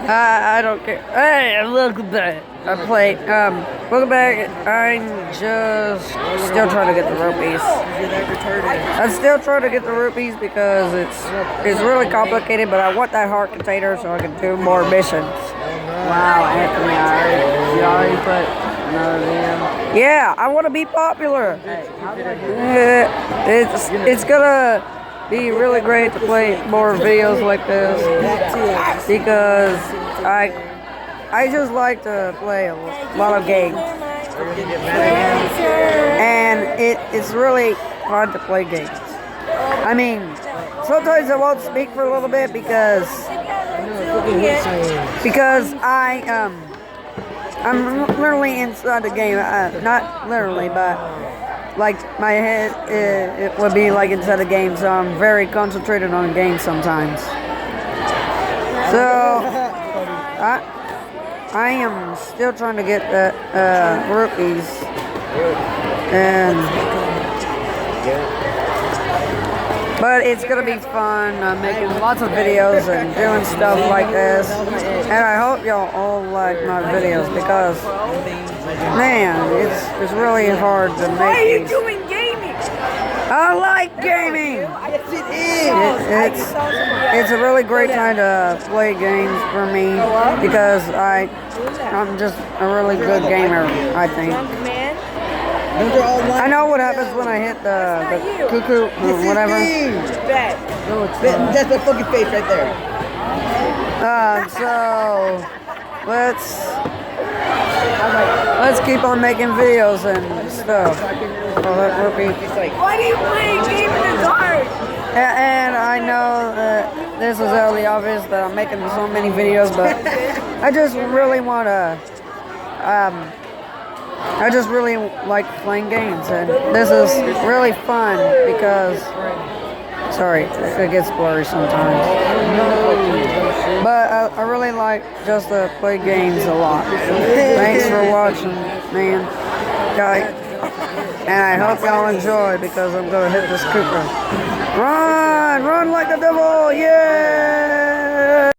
I don't care. Hey, welcome back. Welcome back. I'm just still trying to get the rupees. I'm still trying to get the rupees because it's really complicated, but I want that heart container so I can do more missions. Wow, Anthony, you already put another video? Yeah, I want to be popular. It's gonna be really great to play more videos like this because I just like to play a lot of games, and it's really fun to play games. I mean, sometimes I won't speak for a little bit because I'm literally inside the game. Not literally, but like my head it would be like inside the game, so I'm very concentrated on the game sometimes. So I am still trying to get the rupees, but it's gonna be fun making lots of videos and doing stuff like this. And I hope y'all all like my videos because, man, it's really hard to make. Why are you these. doing gaming? I like gaming. It's a really great time to play games for me because I'm just a really good gamer, I think. I know what happens when I hit the cuckoo or whatever. That's my fucking face right there. So let's keep on making videos and stuff. Oh, that rupee. Why do you play a game in the dark? And I know that this is really obvious that I'm making so many videos, but I just really want to. I just really like playing games, and this is really fun because. Sorry, it gets blurry sometimes. But I really like just to play games a lot. Thanks for watching, man. Guy. And I hope y'all enjoy because I'm going to hit this Cooper. Run! Run like the devil! Yeah!